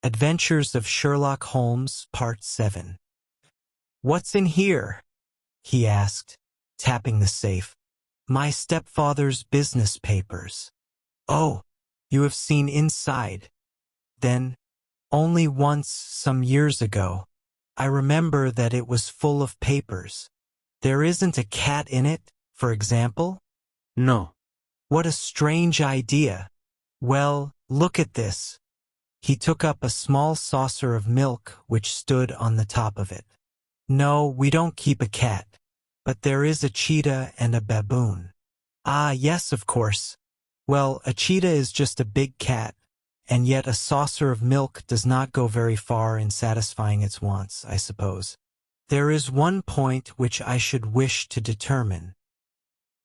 Adventures of Sherlock Holmes, Part 7. "What's in here?" he asked, tapping the safe. "My stepfather's business papers." "Oh, you have seen inside. Then, only once some years ago. I remember that it was full of papers. There isn't a cat in it, for example?" No. "What a strange idea. Well, look at this." He took up a small saucer of milk which stood on the top of it. "No, we don't keep a cat. But there is a cheetah and a baboon." "Ah, yes, of course. Well, a cheetah is just a big cat, and yet a saucer of milk does not go very far in satisfying its wants, I suppose. There is one point which I should wish to determine."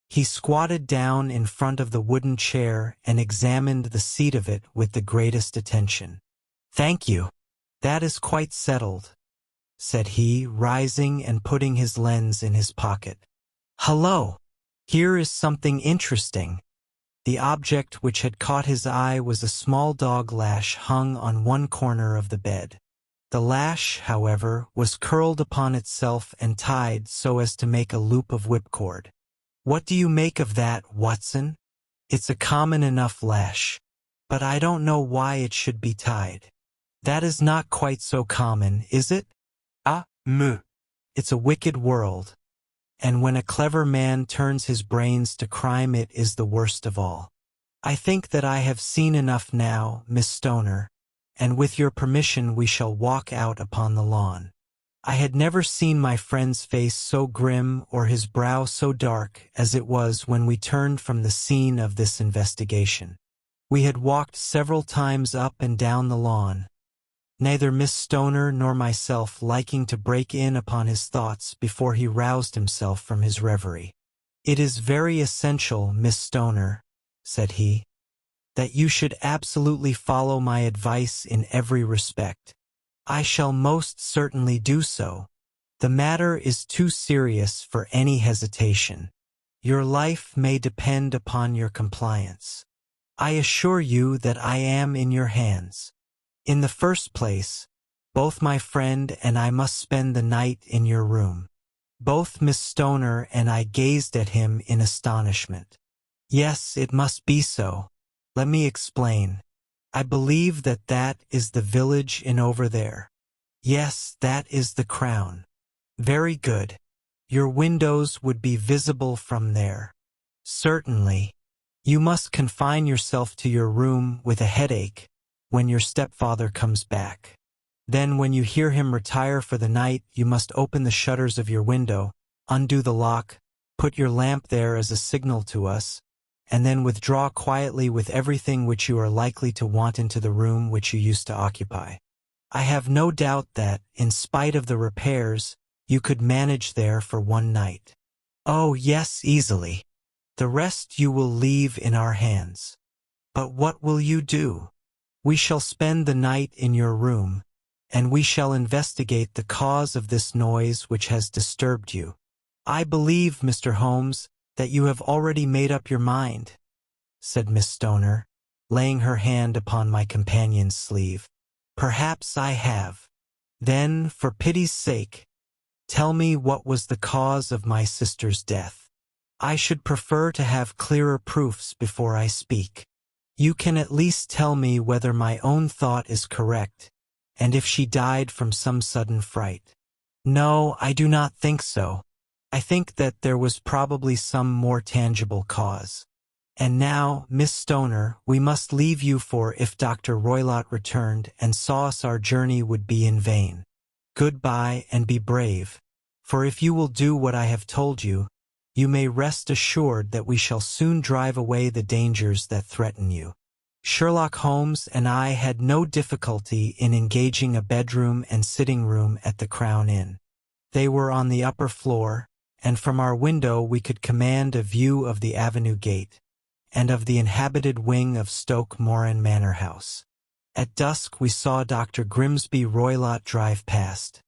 He squatted down in front of the wooden chair and examined the seat of it with the greatest attention. "Thank you. That is quite settled," said he, rising and putting his lens in his pocket. "Hello! Here is something interesting." The object which had caught his eye was a small dog lash hung on one corner of the bed. The lash, however, was curled upon itself and tied so as to make a loop of whipcord. "What do you make of that, Watson?" "It's a common enough lash. But I don't know why it should be tied." "That is not quite so common, is it?" "Ah, me. It's a wicked world. And when a clever man turns his brains to crime, it is the worst of all. I think that I have seen enough now, Miss Stoner, and with your permission we shall walk out upon the lawn." I had never seen my friend's face so grim or his brow so dark as it was when we turned from the scene of this investigation. We had walked several times up and down the lawn, neither Miss Stoner nor myself liking to break in upon his thoughts before he roused himself from his reverie. "It is very essential, Miss Stoner," said he, "that you should absolutely follow my advice in every respect." "I shall most certainly do so. The matter is too serious for any hesitation. Your life may depend upon your compliance. I assure you that I am in your hands. In the first place, both my friend and I must spend the night in your room." Both Miss Stoner and I gazed at him in astonishment. "Yes, it must be so. Let me explain. I believe that that is the village inn over there." "Yes, that is the Crown." "Very good. Your windows would be visible from there." "Certainly. You must confine yourself to your room with a headache when your stepfather comes back. Then when you hear him retire for the night, you must open the shutters of your window, undo the lock, put your lamp there as a signal to us, and then withdraw quietly with everything which you are likely to want into the room which you used to occupy. I have no doubt that, in spite of the repairs, you could manage there for one night." "Oh, yes, easily. The rest you will leave in our hands." "But what will you do?" "We shall spend the night in your room, and we shall investigate the cause of this noise which has disturbed you." "I believe, Mr. Holmes, that you have already made up your mind," said Miss Stoner, laying her hand upon my companion's sleeve. "Perhaps I have. Then, for pity's sake, tell me what was the cause of my sister's death." "I should prefer to have clearer proofs before I speak. You can at least tell me whether my own thought is correct, and if she died from some sudden fright." "No, I do not think so. I think that there was probably some more tangible cause. And now, Miss Stoner, we must leave you, for if Dr. Roylott returned and saw us, our journey would be in vain. Goodbye, and be brave, for if you will do what I have told you, you may rest assured that we shall soon drive away the dangers that threaten you." Sherlock Holmes and I had no difficulty in engaging a bedroom and sitting room at the Crown Inn. They were on the upper floor, and from our window we could command a view of the avenue gate, and of the inhabited wing of Stoke Moran Manor House. At dusk we saw Dr. Grimsby Roylott drive past,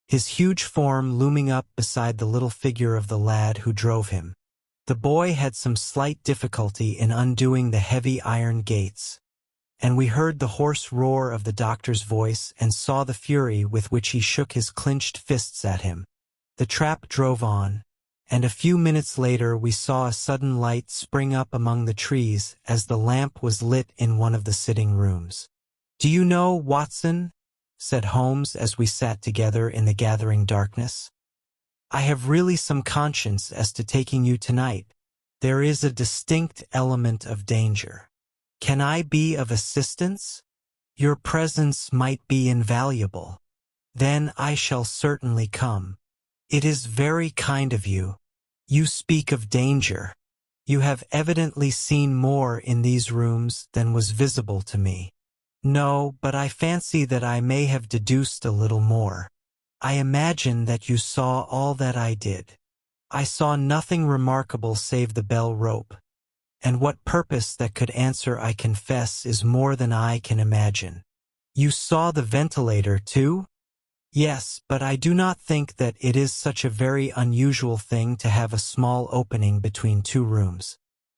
his huge form looming up beside the little figure of the lad who drove him. The boy had some slight difficulty in undoing the heavy iron gates, and we heard the hoarse roar of the doctor's voice and saw the fury with which he shook his clenched fists at him. The trap drove on, and a few minutes later we saw a sudden light spring up among the trees as the lamp was lit in one of the sitting rooms. "Do you know, Watson," said Holmes as we sat together in the gathering darkness, "I have really some conscience as to taking you tonight. There is a distinct element of danger. Can I be of assistance? Your presence might be invaluable. Then I shall certainly come. It is very kind of you. You speak of danger. You have evidently seen more in these rooms than was visible to me." "No, but I fancy that I may have deduced a little more. I imagine that you saw all that I did." "I saw nothing remarkable save the bell rope. And what purpose that could answer, I confess, is more than I can imagine." "You saw the ventilator, too?" "Yes, but I do not think that it is such a very unusual thing to have a small opening between two rooms.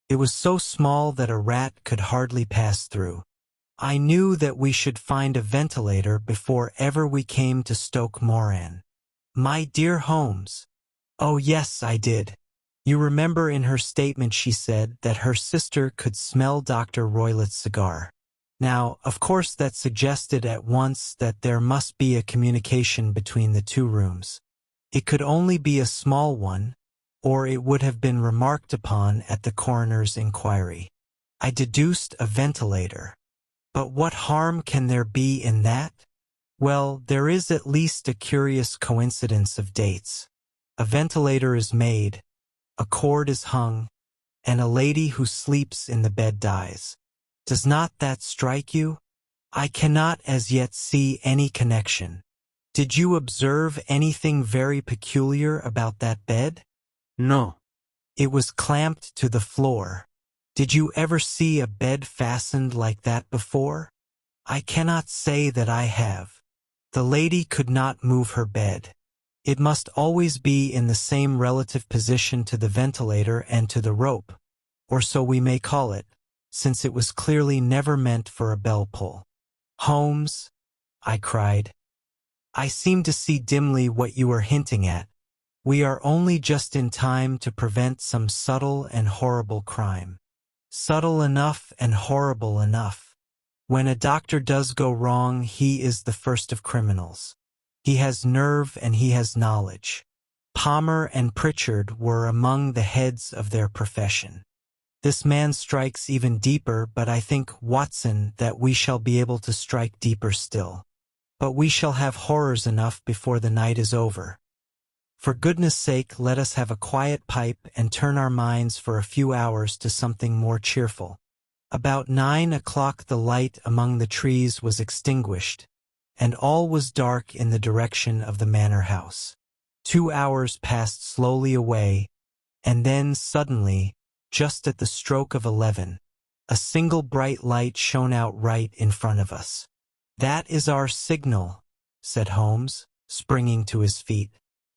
It was so small that a rat could hardly pass through. I knew that we should find a ventilator before ever we came to Stoke Moran." "My dear Holmes." "Oh yes, I did. You remember in her statement she said that her sister could smell Dr. Roylett's cigar. Now, of course that suggested at once that there must be a communication between the two rooms. It could only be a small one, or it would have been remarked upon at the coroner's inquiry. I deduced a ventilator. But what harm can there be in that? Well, there is at least a curious coincidence of dates. A ventilator is made, a cord is hung, and a lady who sleeps in the bed dies. Does not that strike you? I cannot as yet see any connection. Did you observe anything very peculiar about that bed?" "No." "It was clamped to the floor. Did you ever see a bed fastened like that before?" "I cannot say that I have. The lady could not move her bed. It must always be in the same relative position to the ventilator and to the rope, or so we may call it, since it was clearly never meant for a bell pull." "Holmes," I cried, "I seem to see dimly what you are hinting at. We are only just in time to prevent some subtle and horrible crime. Subtle enough and horrible enough. When a doctor does go wrong, he is the first of criminals. He has nerve and he has knowledge. Palmer and Pritchard were among the heads of their profession. This man strikes even deeper, but I think, Watson, that we shall be able to strike deeper still. But we shall have horrors enough before the night is over. For goodness sake, let us have a quiet pipe and turn our minds for a few hours to something more cheerful." About 9 o'clock the light among the trees was extinguished, and all was dark in the direction of the manor house. 2 hours passed slowly away, and then suddenly, just at the stroke of 11, a single bright light shone out right in front of us. "That is our signal," said Holmes, springing to his feet.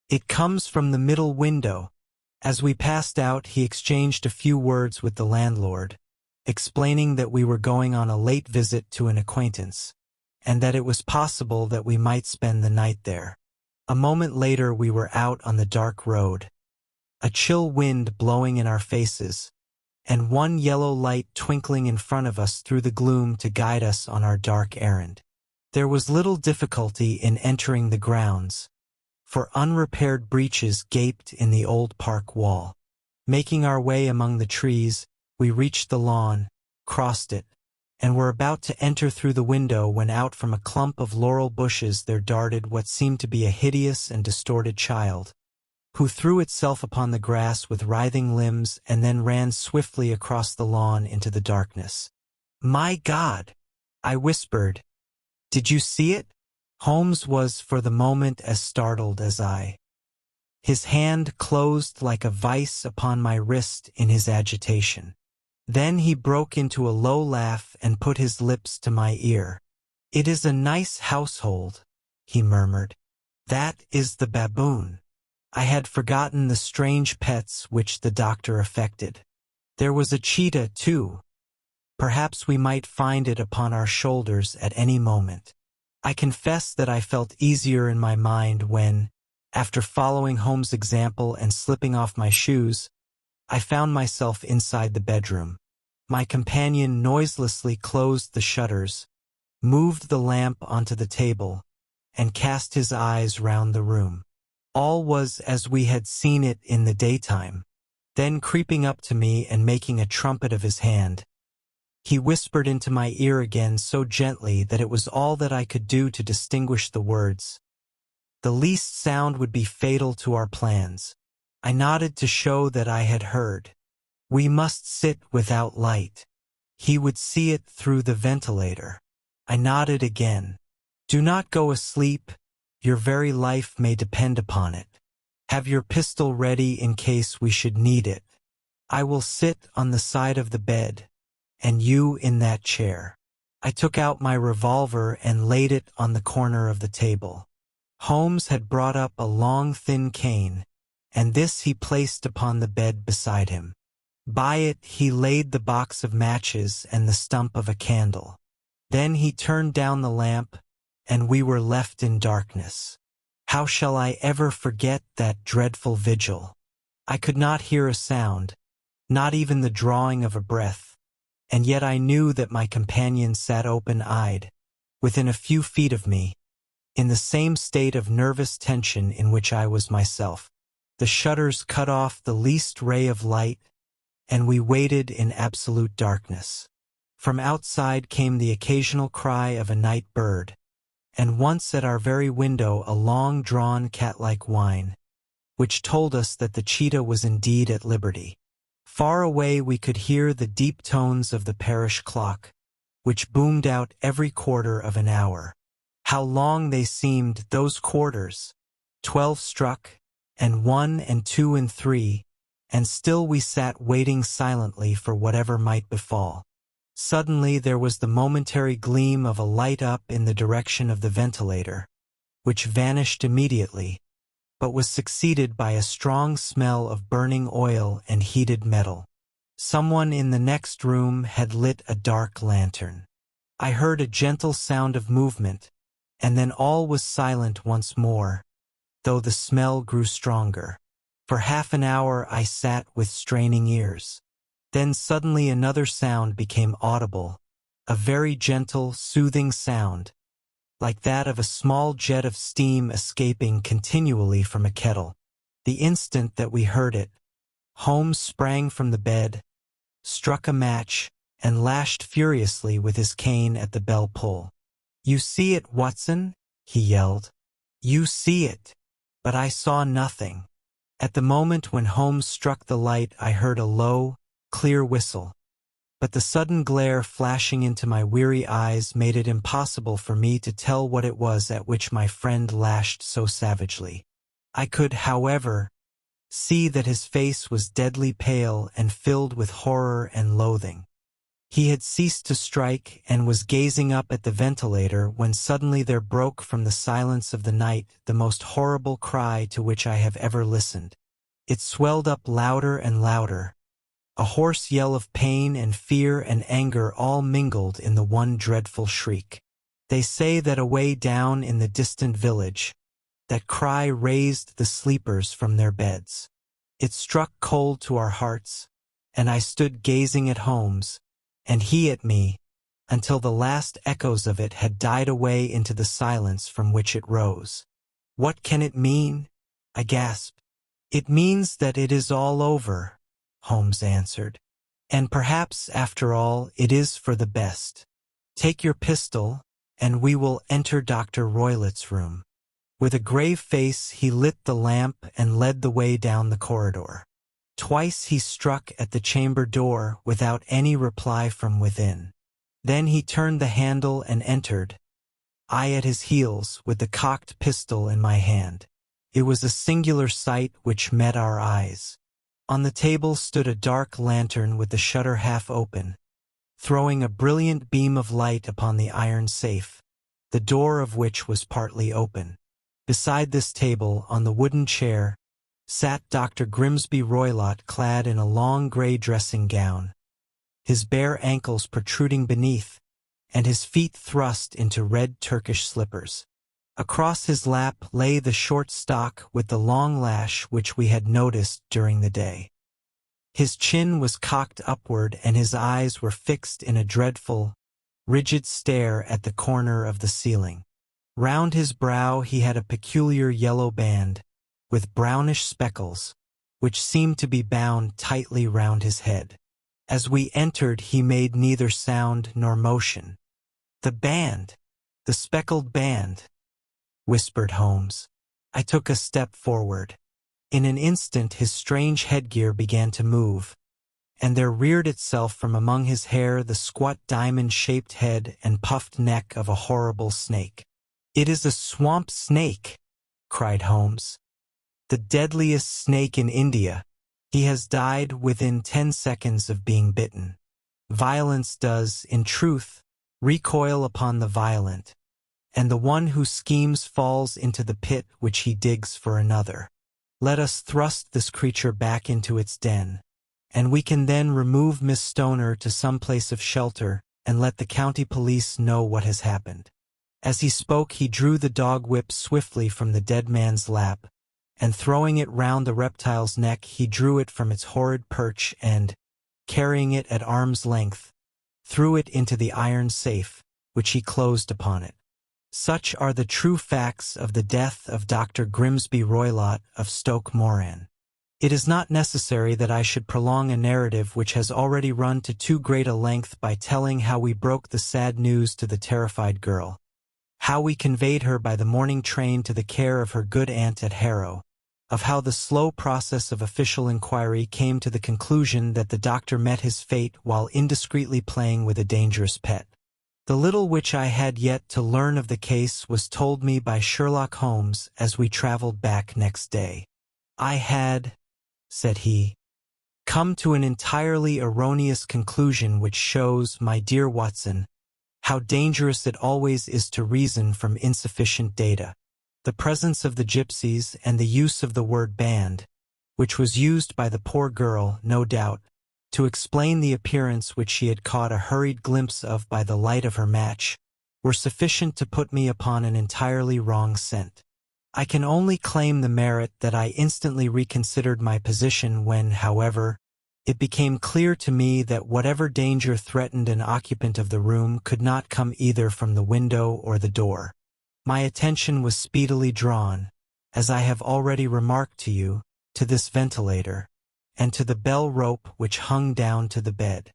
"It comes from the middle window." As we passed out, he exchanged a few words with the landlord, explaining that we were going on a late visit to an acquaintance, and that it was possible that we might spend the night there. A moment later we were out on the dark road, a chill wind blowing in our faces, and one yellow light twinkling in front of us through the gloom to guide us on our dark errand. There was little difficulty in entering the grounds, for unrepaired breaches gaped in the old park wall. Making our way among the trees, we reached the lawn, crossed it, and were about to enter through the window when out from a clump of laurel bushes there darted what seemed to be a hideous and distorted child, who threw itself upon the grass with writhing limbs and then ran swiftly across the lawn into the darkness. "My God!" I whispered. "Did you see it?" Holmes was for the moment as startled as I. His hand closed like a vice upon my wrist in his agitation. Then he broke into a low laugh and put his lips to my ear. "It is a nice household," he murmured. "That is the baboon." I had forgotten the strange pets which the doctor affected. There was a cheetah, too. Perhaps we might find it upon our shoulders at any moment. I confess that I felt easier in my mind when, after following Holmes' example and slipping off my shoes, I found myself inside the bedroom. My companion noiselessly closed the shutters, moved the lamp onto the table, and cast his eyes round the room. All was as we had seen it in the daytime. Then, creeping up to me and making a trumpet of his hand, he whispered into my ear again so gently that it was all that I could do to distinguish the words. The least sound would be fatal to our plans. I nodded to show that I had heard. We must sit without light. He would see it through the ventilator. I nodded again. Do not go asleep. Your very life may depend upon it. Have your pistol ready in case we should need it. I will sit on the side of the bed, and you in that chair. I took out my revolver and laid it on the corner of the table. Holmes had brought up a long thin cane, and this he placed upon the bed beside him. By it he laid the box of matches and the stump of a candle. Then he turned down the lamp, and we were left in darkness. How shall I ever forget that dreadful vigil? I could not hear a sound, not even the drawing of a breath. And yet I knew that my companion sat open-eyed, within a few feet of me, in the same state of nervous tension in which I was myself. The shutters cut off the least ray of light, and we waited in absolute darkness. From outside came the occasional cry of a night bird, and once at our very window a long-drawn cat-like whine, which told us that the cheetah was indeed at liberty. Far away we could hear the deep tones of the parish clock, which boomed out every quarter of an hour. How long they seemed, those quarters! 12 struck, and 1 and 2 and 3, and still we sat waiting silently for whatever might befall. Suddenly there was the momentary gleam of a light up in the direction of the ventilator, which vanished immediately, but was succeeded by a strong smell of burning oil and heated metal. Someone in the next room had lit a dark lantern. I heard a gentle sound of movement, and then all was silent once more, though the smell grew stronger. For half an hour I sat with straining ears. Then suddenly another sound became audible, a very gentle, soothing sound, like that of a small jet of steam escaping continually from a kettle. The instant that we heard it, Holmes sprang from the bed, struck a match, and lashed furiously with his cane at the bell pull. "You see it, Watson?" he yelled. "You see it." But I saw nothing. At the moment when Holmes struck the light I heard a low, clear whistle, but the sudden glare flashing into my weary eyes made it impossible for me to tell what it was at which my friend lashed so savagely. I could, however, see that his face was deadly pale and filled with horror and loathing. He had ceased to strike and was gazing up at the ventilator when suddenly there broke from the silence of the night the most horrible cry to which I have ever listened. It swelled up louder and louder, a hoarse yell of pain and fear and anger all mingled in the one dreadful shriek. They say that away down in the distant village, that cry raised the sleepers from their beds. It struck cold to our hearts, and I stood gazing at Holmes, and he at me, until the last echoes of it had died away into the silence from which it rose. "What can it mean?" I gasped. "It means that it is all over," Holmes answered. "And perhaps, after all, it is for the best. Take your pistol, and we will enter Dr. Roylott's room." With a grave face he lit the lamp and led the way down the corridor. Twice he struck at the chamber door without any reply from within. Then he turned the handle and entered, I at his heels with the cocked pistol in my hand. It was a singular sight which met our eyes. On the table stood a dark lantern with the shutter half open, throwing a brilliant beam of light upon the iron safe, the door of which was partly open. Beside this table, on the wooden chair, sat Dr. Grimsby Roylott clad in a long grey dressing gown, his bare ankles protruding beneath, and his feet thrust into red Turkish slippers. Across his lap lay the short stock with the long lash which we had noticed during the day. His chin was cocked upward and his eyes were fixed in a dreadful, rigid stare at the corner of the ceiling. Round his brow he had a peculiar yellow band, with brownish speckles, which seemed to be bound tightly round his head. As we entered he made neither sound nor motion. "The band! The speckled band!" whispered Holmes. I took a step forward. In an instant his strange headgear began to move, and there reared itself from among his hair the squat diamond-shaped head and puffed neck of a horrible snake. "It is a swamp snake!" cried Holmes. "The deadliest snake in India. He has died within 10 seconds of being bitten. Violence does, in truth, recoil upon the violent, and the one who schemes falls into the pit which he digs for another. Let us thrust this creature back into its den, and we can then remove Miss Stoner to some place of shelter and let the county police know what has happened." As he spoke he drew the dog whip swiftly from the dead man's lap, and throwing it round the reptile's neck he drew it from its horrid perch and, carrying it at arm's length, threw it into the iron safe, which he closed upon it. Such are the true facts of the death of Dr. Grimsby Roylott of Stoke Moran. It is not necessary that I should prolong a narrative which has already run to too great a length by telling how we broke the sad news to the terrified girl, how we conveyed her by the morning train to the care of her good aunt at Harrow, of how the slow process of official inquiry came to the conclusion that the doctor met his fate while indiscreetly playing with a dangerous pet. The little which I had yet to learn of the case was told me by Sherlock Holmes as we traveled back next day. "I had," said he, "come to an entirely erroneous conclusion which shows, my dear Watson, how dangerous it always is to reason from insufficient data. The presence of the gypsies and the use of the word band, which was used by the poor girl, no doubt, to explain the appearance which she had caught a hurried glimpse of by the light of her match, were sufficient to put me upon an entirely wrong scent. I can only claim the merit that I instantly reconsidered my position when, however, it became clear to me that whatever danger threatened an occupant of the room could not come either from the window or the door. My attention was speedily drawn, as I have already remarked to you, to this ventilator, and to the bell rope which hung down to the bed.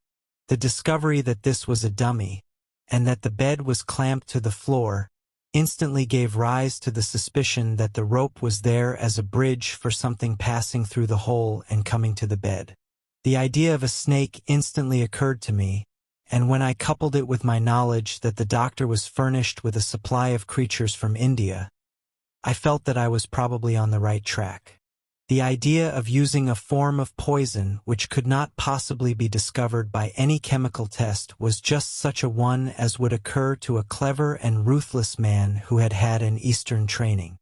The discovery that this was a dummy, and that the bed was clamped to the floor, instantly gave rise to the suspicion that the rope was there as a bridge for something passing through the hole and coming to the bed. The idea of a snake instantly occurred to me, and when I coupled it with my knowledge that the doctor was furnished with a supply of creatures from India, I felt that I was probably on the right track. The idea of using a form of poison which could not possibly be discovered by any chemical test was just such a one as would occur to a clever and ruthless man who had had an Eastern training.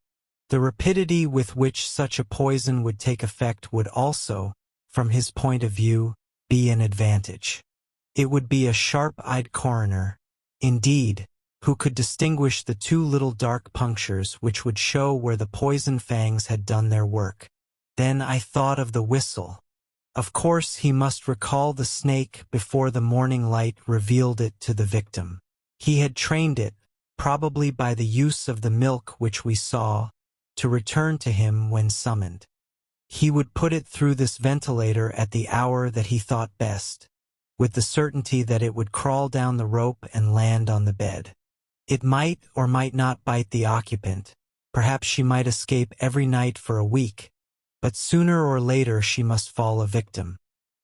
The rapidity with which such a poison would take effect would also, from his point of view, be an advantage. It would be a sharp-eyed coroner, indeed, who could distinguish the two little dark punctures which would show where the poison fangs had done their work. Then I thought of the whistle. Of course he must recall the snake before the morning light revealed it to the victim. He had trained it, probably by the use of the milk which we saw, to return to him when summoned. He would put it through this ventilator at the hour that he thought best, with the certainty that it would crawl down the rope and land on the bed. It might or might not bite the occupant. Perhaps she might escape every night for a week, but sooner or later she must fall a victim.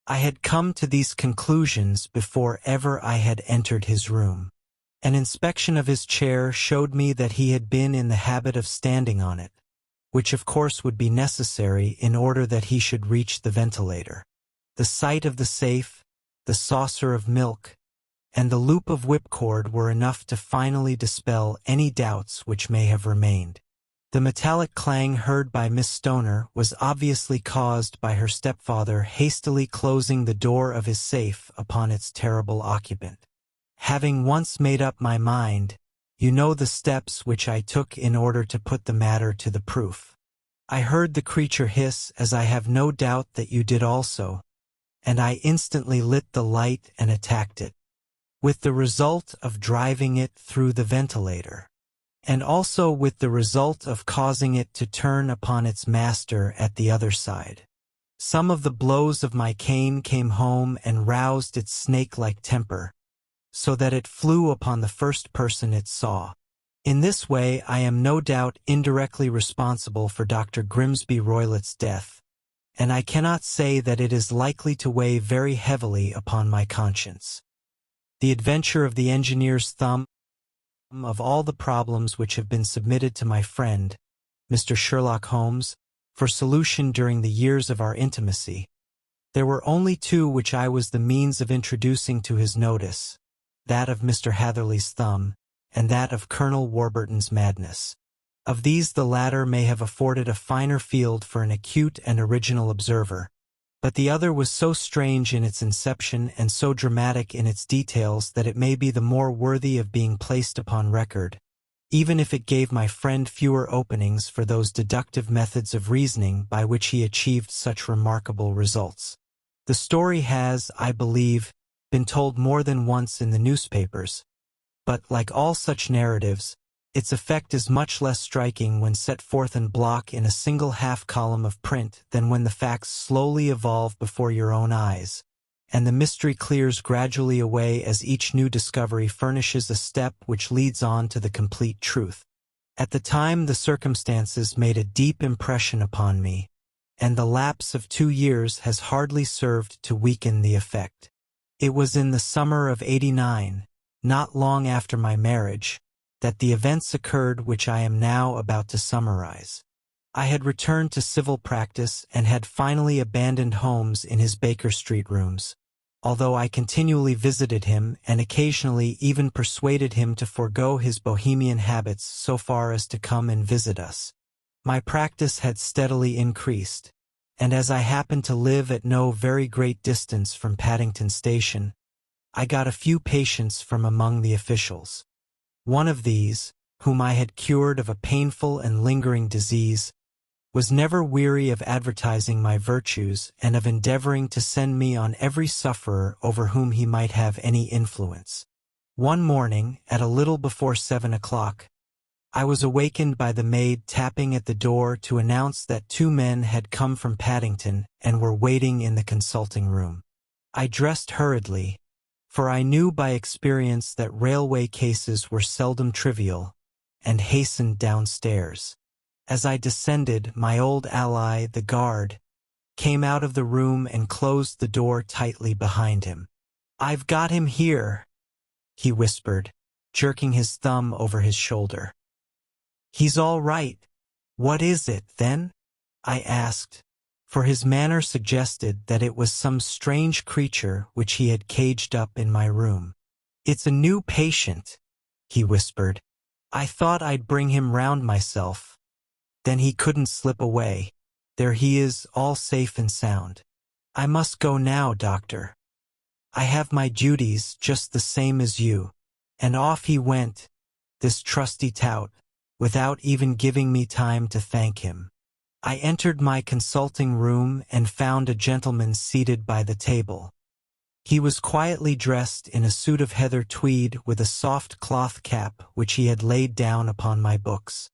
I had come to these conclusions before ever I had entered his room. An inspection of his chair showed me that he had been in the habit of standing on it, which of course would be necessary in order that he should reach the ventilator. The sight of the safe, the saucer of milk, and the loop of whipcord were enough to finally dispel any doubts which may have remained. The metallic clang heard by Miss Stoner was obviously caused by her stepfather hastily closing the door of his safe upon its terrible occupant. Having once made up my mind, you know the steps which I took in order to put the matter to the proof. I heard the creature hiss, as I have no doubt that you did also, and I instantly lit the light and attacked it, with the result of driving it through the ventilator, and also with the result of causing it to turn upon its master at the other side. Some of the blows of my cane came home and roused its snake-like temper, so that it flew upon the first person it saw. In this way I am no doubt indirectly responsible for Dr. Grimsby Roylett's death, and I cannot say that it is likely to weigh very heavily upon my conscience. The adventure of the engineer's thumb. Of all the problems which have been submitted to my friend, Mr. Sherlock Holmes, for solution during the years of our intimacy, there were only two which I was the means of introducing to his notice, that of Mr. Hatherley's thumb, and that of Colonel Warburton's madness. Of these the latter may have afforded a finer field for an acute and original observer, but the other was so strange in its inception and so dramatic in its details that it may be the more worthy of being placed upon record, even if it gave my friend fewer openings for those deductive methods of reasoning by which he achieved such remarkable results. The story has, I believe, been told more than once in the newspapers, but, like all such narratives, its effect is much less striking when set forth in block in a single half-column of print than when the facts slowly evolve before your own eyes, and the mystery clears gradually away as each new discovery furnishes a step which leads on to the complete truth. At the time the circumstances made a deep impression upon me, and the lapse of 2 years has hardly served to weaken the effect. It was in the summer of '89, not long after my marriage, that the events occurred which I am now about to summarize. I had returned to civil practice and had finally abandoned Holmes in his Baker Street rooms, although I continually visited him and occasionally even persuaded him to forego his bohemian habits so far as to come and visit us. My practice had steadily increased, and as I happened to live at no very great distance from Paddington Station, I got a few patients from among the officials. One of these, whom I had cured of a painful and lingering disease, was never weary of advertising my virtues and of endeavoring to send me on every sufferer over whom he might have any influence. One morning, at a little before 7 o'clock, I was awakened by the maid tapping at the door to announce that 2 men had come from Paddington and were waiting in the consulting room. I dressed hurriedly, for I knew by experience that railway cases were seldom trivial, and hastened downstairs. As I descended, my old ally, the guard, came out of the room and closed the door tightly behind him. "I've got him here," he whispered, jerking his thumb over his shoulder. "He's all right." "What is it, then?" I asked, for his manner suggested that it was some strange creature which he had caged up in my room. "It's a new patient," he whispered. "I thought I'd bring him round myself. Then he couldn't slip away. There he is, all safe and sound. I must go now, doctor. I have my duties just the same as you." And off he went, this trusty tout, without even giving me time to thank him. I entered my consulting room and found a gentleman seated by the table. He was quietly dressed in a suit of heather tweed with a soft cloth cap which he had laid down upon my books.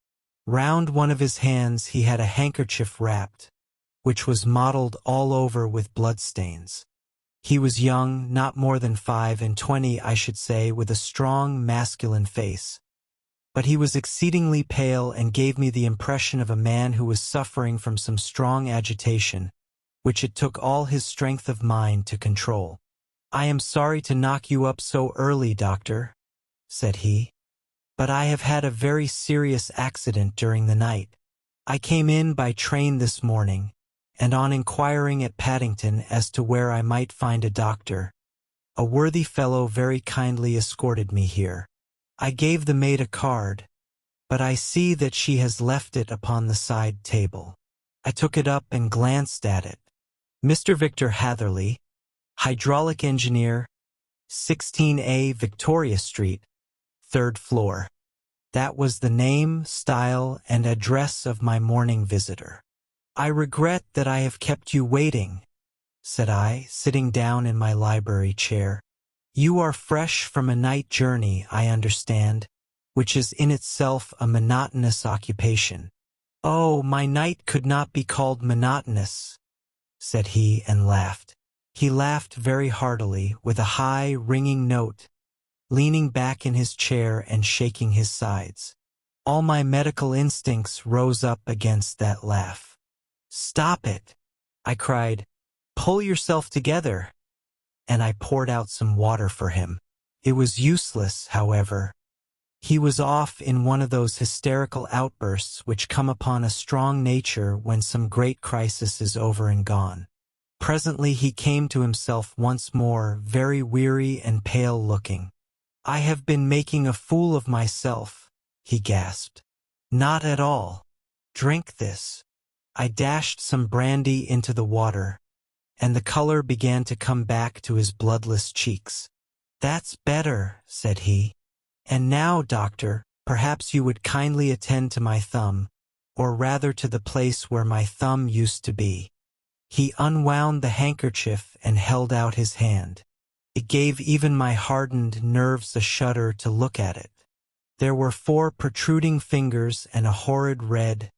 Round one of his hands he had a handkerchief wrapped, which was mottled all over with bloodstains. He was young, not more than 25, I should say, with a strong masculine face. But he was exceedingly pale and gave me the impression of a man who was suffering from some strong agitation, which it took all his strength of mind to control. "I am sorry to knock you up so early, doctor," said he, "but I have had a very serious accident during the night. I came in by train this morning, and on inquiring at Paddington as to where I might find a doctor, a worthy fellow very kindly escorted me here. I gave the maid a card, but I see that she has left it upon the side table. I took it up and glanced at it. Mr. Victor Hatherley, hydraulic engineer, 16A Victoria Street, 3rd floor. That was the name, style, and address of my morning visitor. I regret that I have kept you waiting, said I, sitting down in my library chair. You are fresh from a night journey, I understand, which is in itself a monotonous occupation. Oh, my night could not be called monotonous, said he and laughed. He laughed very heartily, with a high, ringing note, leaning back in his chair and shaking his sides. All my medical instincts rose up against that laugh. Stop it, I cried. Pull yourself together. And I poured out some water for him. It was useless, however. He was off in one of those hysterical outbursts which come upon a strong nature when some great crisis is over and gone. Presently he came to himself once more, very weary and pale-looking. I have been making a fool of myself, he gasped. Not at all. Drink this. I dashed some brandy into the water, and the color began to come back to his bloodless cheeks. That's better, said he. And now, doctor, perhaps you would kindly attend to my thumb, or rather to the place where my thumb used to be. He unwound the handkerchief and held out his hand. It gave even my hardened nerves a shudder to look at it. There were 4 protruding fingers and a horrid red,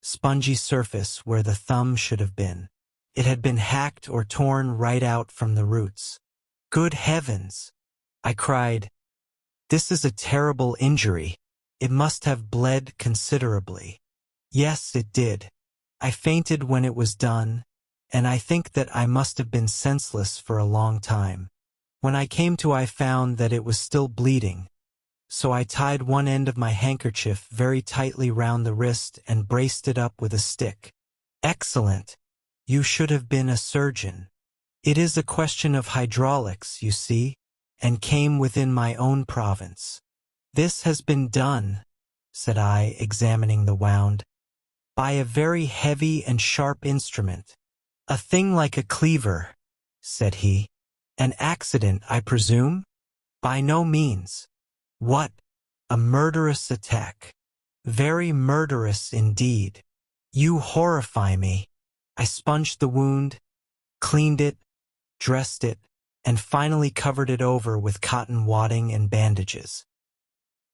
spongy surface where the thumb should have been. It had been hacked or torn right out from the roots. Good heavens! I cried. This is a terrible injury. It must have bled considerably. Yes, it did. I fainted when it was done, and I think that I must have been senseless for a long time. When I came to, I found that it was still bleeding, so I tied one end of my handkerchief very tightly round the wrist and braced it up with a stick. Excellent! You should have been a surgeon. It is a question of hydraulics, you see, and came within my own province. This has been done, said I, examining the wound, by a very heavy and sharp instrument. A thing like a cleaver, said he. An accident, I presume? By no means. What? A murderous attack. Very murderous indeed. You horrify me. I sponged the wound, cleaned it, dressed it, and finally covered it over with cotton wadding and bandages.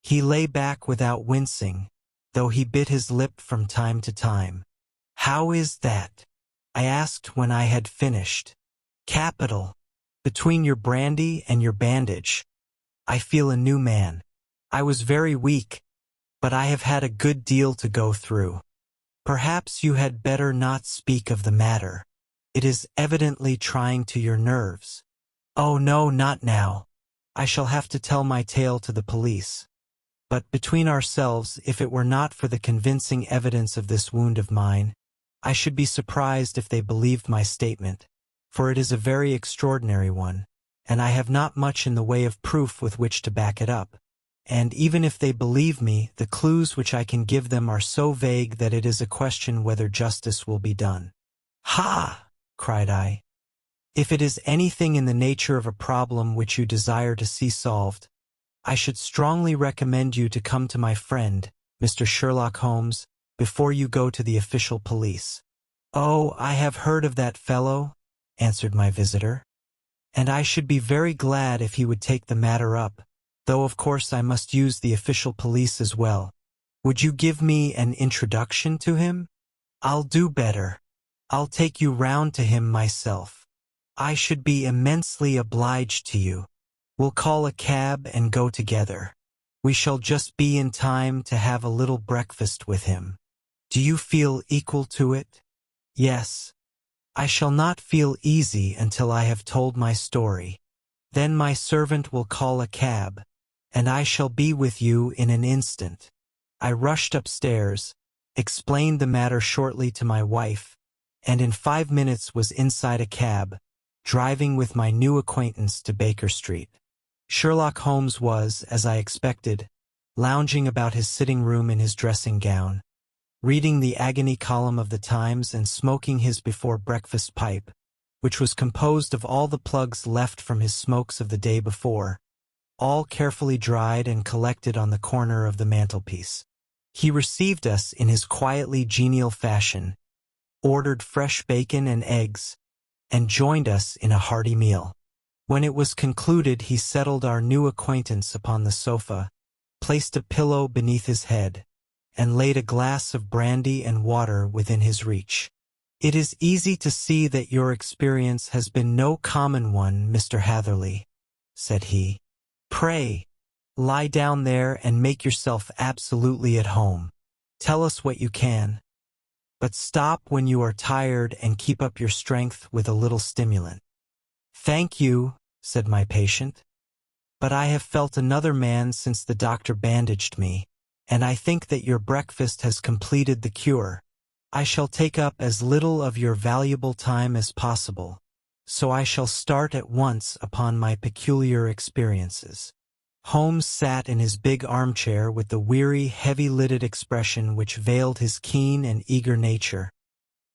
He lay back without wincing, though he bit his lip from time to time. How is that? I asked when I had finished. Capital. Between your brandy and your bandage, I feel a new man. I was very weak, but I have had a good deal to go through. Perhaps you had better not speak of the matter. It is evidently trying to your nerves. Oh no, not now. I shall have to tell my tale to the police. But between ourselves, if it were not for the convincing evidence of this wound of mine, I should be surprised if they believed my statement, for it is a very extraordinary one, and I have not much in the way of proof with which to back it up. And even if they believe me, the clues which I can give them are so vague that it is a question whether justice will be done. Ha! Cried I. If it is anything in the nature of a problem which you desire to see solved, I should strongly recommend you to come to my friend, Mr. Sherlock Holmes, before you go to the official police. Oh, I have heard of that fellow, answered my visitor, and I should be very glad if he would take the matter up, though of course I must use the official police as well. Would you give me an introduction to him? I'll do better. I'll take you round to him myself. I should be immensely obliged to you. We'll call a cab and go together. We shall just be in time to have a little breakfast with him. Do you feel equal to it? Yes. I shall not feel easy until I have told my story. Then my servant will call a cab, and I shall be with you in an instant. I rushed upstairs, explained the matter shortly to my wife, and in 5 minutes was inside a cab, driving with my new acquaintance to Baker Street. Sherlock Holmes was, as I expected, lounging about his sitting room in his dressing gown, reading the agony column of the Times and smoking his before-breakfast pipe, which was composed of all the plugs left from his smokes of the day before, all carefully dried and collected on the corner of the mantelpiece. He received us in his quietly genial fashion, ordered fresh bacon and eggs, and joined us in a hearty meal. When it was concluded, he settled our new acquaintance upon the sofa, placed a pillow beneath his head, and laid a glass of brandy and water within his reach. "It is easy to see that your experience has been no common one, Mr. Hatherley," said he. "Pray, lie down there and make yourself absolutely at home. Tell us what you can. But stop when you are tired and keep up your strength with a little stimulant." "Thank you," said my patient. "But I have felt another man since the doctor bandaged me, and I think that your breakfast has completed the cure. I shall take up as little of your valuable time as possible, so I shall start at once upon my peculiar experiences." Holmes sat in his big armchair with the weary, heavy-lidded expression which veiled his keen and eager nature,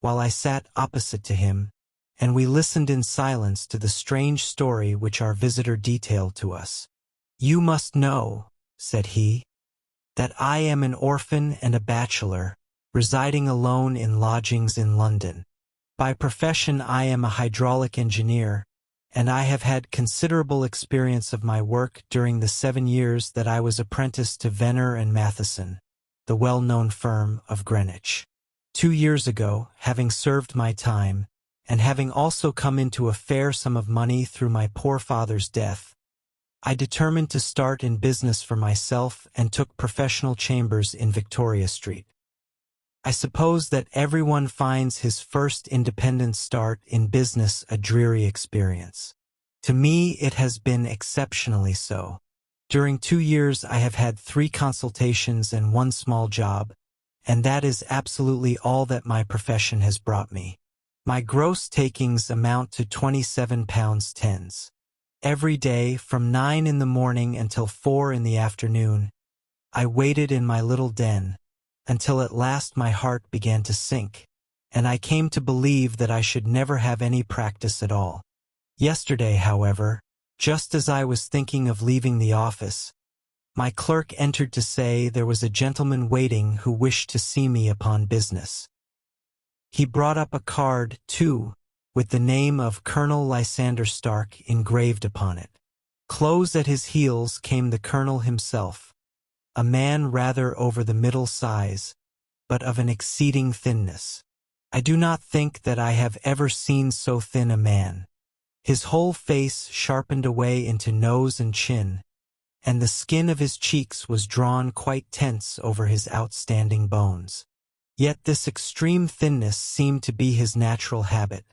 while I sat opposite to him, and we listened in silence to the strange story which our visitor detailed to us. "You must know," said he, "that I am an orphan and a bachelor, residing alone in lodgings in London. By profession I am a hydraulic engineer, and I have had considerable experience of my work during the 7 years that I was apprenticed to Venner and Matheson, the well-known firm of Greenwich. 2 years ago, having served my time, and having also come into a fair sum of money through my poor father's death, I determined to start in business for myself and took professional chambers in Victoria Street. I suppose that everyone finds his first independent start in business a dreary experience. To me it has been exceptionally so. During 2 years I have had 3 consultations and 1 small job, and that is absolutely all that my profession has brought me. My gross takings amount to £27.10. Every day, from 9 in the morning until 4 in the afternoon, I waited in my little den, until at last my heart began to sink, and I came to believe that I should never have any practice at all. Yesterday, however, just as I was thinking of leaving the office, my clerk entered to say there was a gentleman waiting who wished to see me upon business. He brought up a card, too, with the name of Colonel Lysander Stark engraved upon it. Close at his heels came the colonel himself, a man rather over the middle size, but of an exceeding thinness. I do not think that I have ever seen so thin a man. His whole face sharpened away into nose and chin, and the skin of his cheeks was drawn quite tense over his outstanding bones. Yet this extreme thinness seemed to be his natural habit,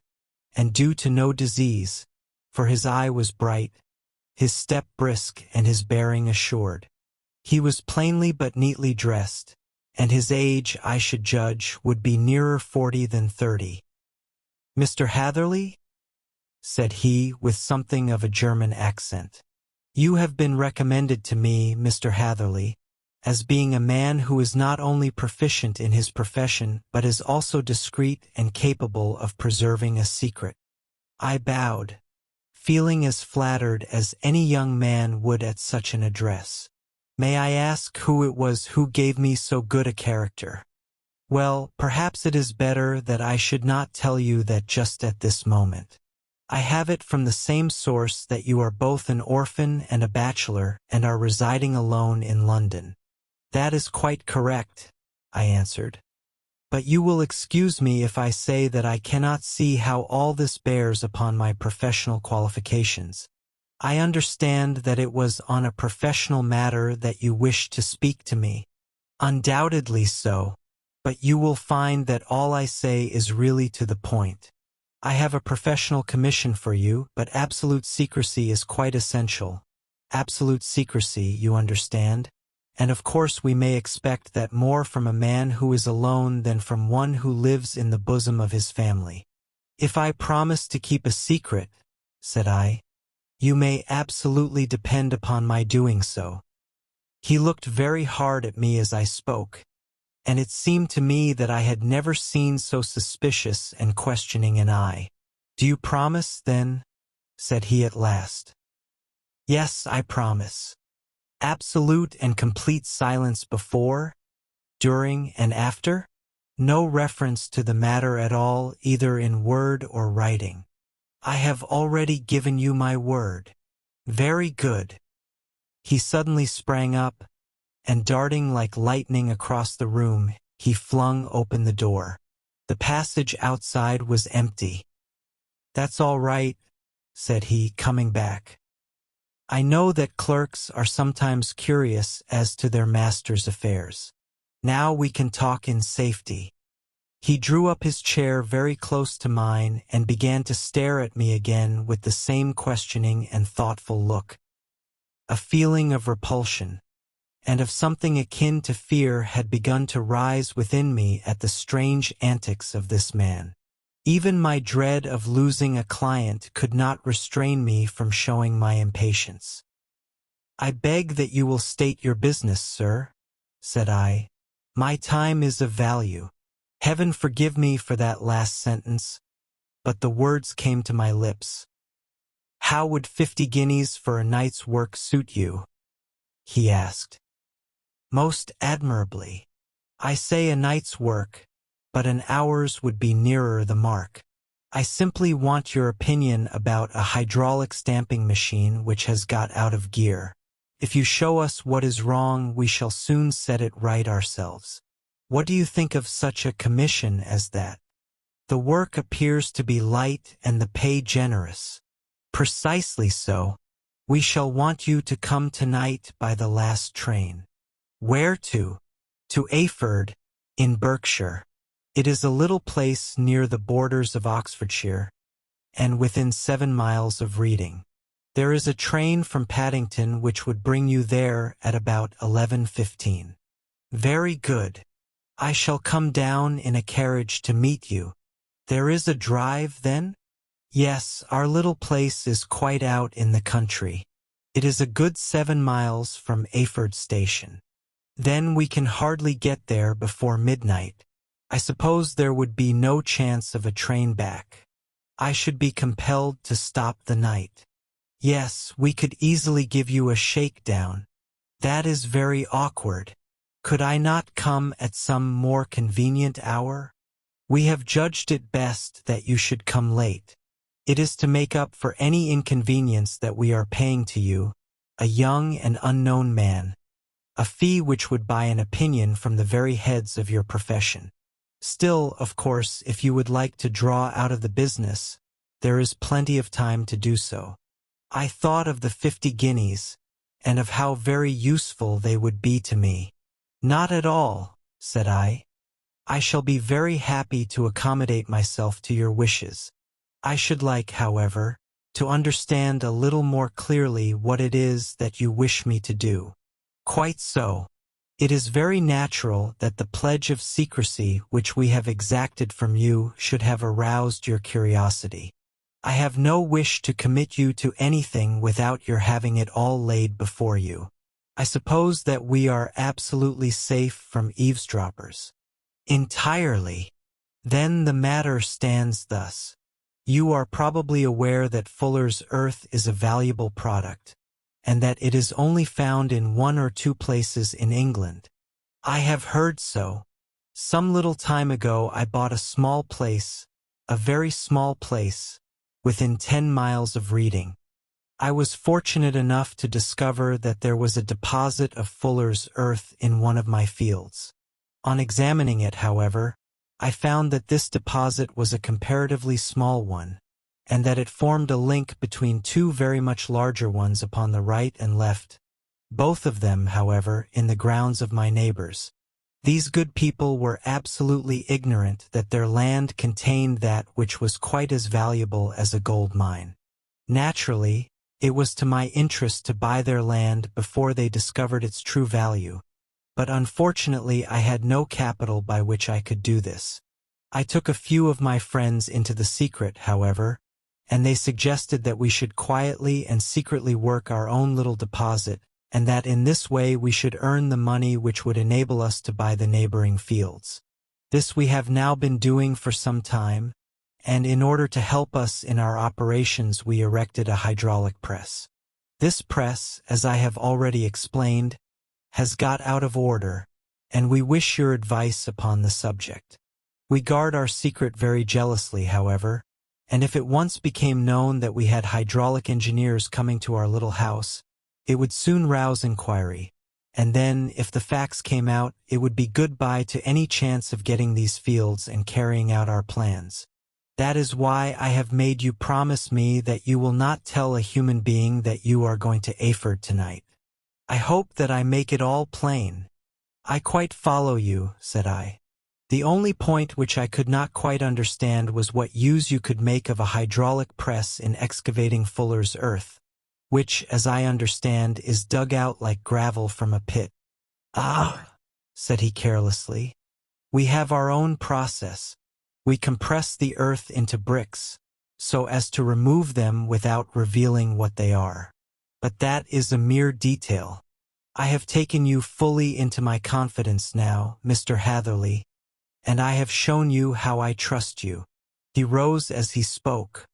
and due to no disease, for his eye was bright, his step brisk, and his bearing assured. He was plainly but neatly dressed, and his age, I should judge, would be nearer 40 than 30. "Mr. Hatherley?" said he, with something of a German accent. "You have been recommended to me, Mr. Hatherley, as being a man who is not only proficient in his profession but is also discreet and capable of preserving a secret." I bowed, feeling as flattered as any young man would at such an address. "May I ask who it was who gave me so good a character?" "Well, perhaps it is better that I should not tell you that just at this moment. I have it from the same source that you are both an orphan and a bachelor and are residing alone in London." "That is quite correct," I answered. "But you will excuse me if I say that I cannot see how all this bears upon my professional qualifications. I understand that it was on a professional matter that you wished to speak to me." "Undoubtedly so, but you will find that all I say is really to the point. I have a professional commission for you, but absolute secrecy is quite essential. Absolute secrecy, you understand? And of course we may expect that more from a man who is alone than from one who lives in the bosom of his family." "If I promise to keep a secret," said I, "you may absolutely depend upon my doing so." He looked very hard at me as I spoke, and it seemed to me that I had never seen so suspicious and questioning an eye. "Do you promise, then?" said he at last. "Yes, I promise." Absolute and complete silence before, during, and after? No reference to the matter at all, either in word or writing. "I have already given you my word." "Very good." He suddenly sprang up, and darting like lightning across the room, he flung open the door. The passage outside was empty. "That's all right," said he, coming back. "I know that clerks are sometimes curious as to their master's affairs. Now we can talk in safety." He drew up his chair very close to mine and began to stare at me again with the same questioning and thoughtful look. A feeling of repulsion, and of something akin to fear, had begun to rise within me at the strange antics of this man. Even my dread of losing a client could not restrain me from showing my impatience. "I beg that you will state your business, sir," said I. "My time is of value." Heaven forgive me for that last sentence, but the words came to my lips. "How would 50 guineas for a night's work suit you?" he asked. "Most admirably. I say a night's work, but an hour's would be nearer the mark. I simply want your opinion about a hydraulic stamping machine which has got out of gear. If you show us what is wrong, we shall soon set it right ourselves. What do you think of such a commission as that? The work appears to be light and the pay generous." "Precisely so. We shall want you to come tonight by the last train." "Where to?" "To Ayford, in Berkshire. It is a little place near the borders of Oxfordshire, and within 7 miles of Reading. There is a train from Paddington which would bring you there at about 11:15. "Very good. I shall come down in a carriage to meet you." "There is a drive, then?" "Yes, our little place is quite out in the country. It is a good 7 miles from Ayford station. Then we can hardly get there before midnight. I suppose there would be no chance of a train back." "I should be compelled to stop the night." "Yes, we could easily give you a shakedown." "That is very awkward. Could I not come at some more convenient hour?" "We have judged it best that you should come late. It is to make up for any inconvenience that we are paying to you, a young and unknown man, a fee which would buy an opinion from the very heads of your profession. Still, of course, if you would like to draw out of the business, there is plenty of time to do so." I thought of the 50 guineas, and of how very useful they would be to me. "Not at all," said I. "I shall be very happy to accommodate myself to your wishes. I should like, however, to understand a little more clearly what it is that you wish me to do." "Quite so. It is very natural that the pledge of secrecy which we have exacted from you should have aroused your curiosity. I have no wish to commit you to anything without your having it all laid before you. I suppose that we are absolutely safe from eavesdroppers." "Entirely." "Then the matter stands thus. You are probably aware that Fuller's earth is a valuable product, and that it is only found in 1 or 2 places in England." "I have heard so. Some little time ago I bought a small place, a very small place, within 10 miles of Reading. I was fortunate enough to discover that there was a deposit of Fuller's earth in one of my fields. On examining it, however, I found that this deposit was a comparatively small one, and that it formed a link between 2 very much larger ones upon the right and left, both of them, however, in the grounds of my neighbors. These good people were absolutely ignorant that their land contained that which was quite as valuable as a gold mine. Naturally, it was to my interest to buy their land before they discovered its true value, but unfortunately I had no capital by which I could do this. I took a few of my friends into the secret, however, and they suggested that we should quietly and secretly work our own little deposit and that in this way we should earn the money which would enable us to buy the neighboring fields. This we have now been doing for some time, and in order to help us in our operations we erected a hydraulic press. This press, as I have already explained, has got out of order, and we wish your advice upon the subject. We guard our secret very jealously, however, and if it once became known that we had hydraulic engineers coming to our little house, it would soon rouse inquiry, and then, if the facts came out, it would be goodbye to any chance of getting these fields and carrying out our plans. That is why I have made you promise me that you will not tell a human being that you are going to Aford tonight. I hope that I make it all plain. I quite follow you, said I. The only point which I could not quite understand was what use you could make of a hydraulic press in excavating fuller's earth, which, as I understand, is dug out like gravel from a pit. Ah, said he carelessly. We have our own process. We compress the earth into bricks, so as to remove them without revealing what they are. But that is a mere detail. I have taken you fully into my confidence now, Mr. Hatherley, and I have shown you how I trust you. He rose as he spoke.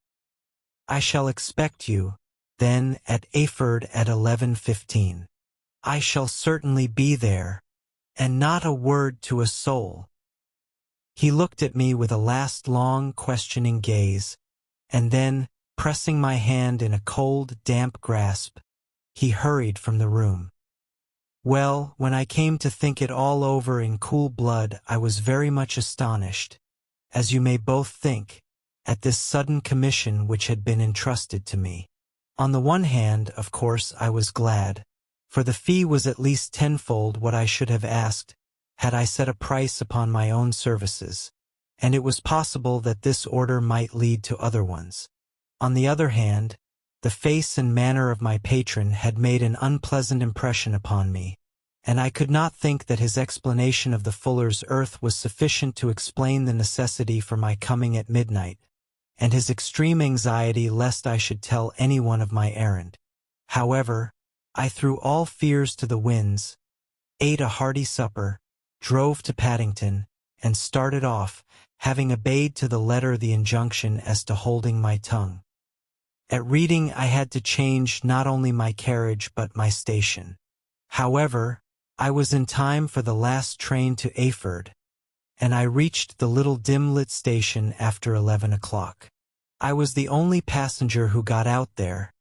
I shall expect you, then, at Aford at 11:15. I shall certainly be there, and not a word to a soul. He looked at me with a last long, questioning gaze, and then, pressing my hand in a cold, damp grasp, he hurried from the room. Well, when I came to think it all over in cool blood, I was very much astonished, as you may both think, at this sudden commission which had been entrusted to me. On the one hand, of course, I was glad, for the fee was at least tenfold what I should have asked, had I set a price upon my own services, and it was possible that this order might lead to other ones. On the other hand, the face and manner of my patron had made an unpleasant impression upon me, and I could not think that his explanation of the fuller's earth was sufficient to explain the necessity for my coming at midnight, and his extreme anxiety lest I should tell anyone of my errand. However, I threw all fears to the winds, ate a hearty supper, drove to Paddington, and started off, having obeyed to the letter the injunction as to holding my tongue. At Reading I had to change not only my carriage but my station. However, I was in time for the last train to Aford, and I reached the little dim-lit station after 11 o'clock. I was the only passenger who got out there,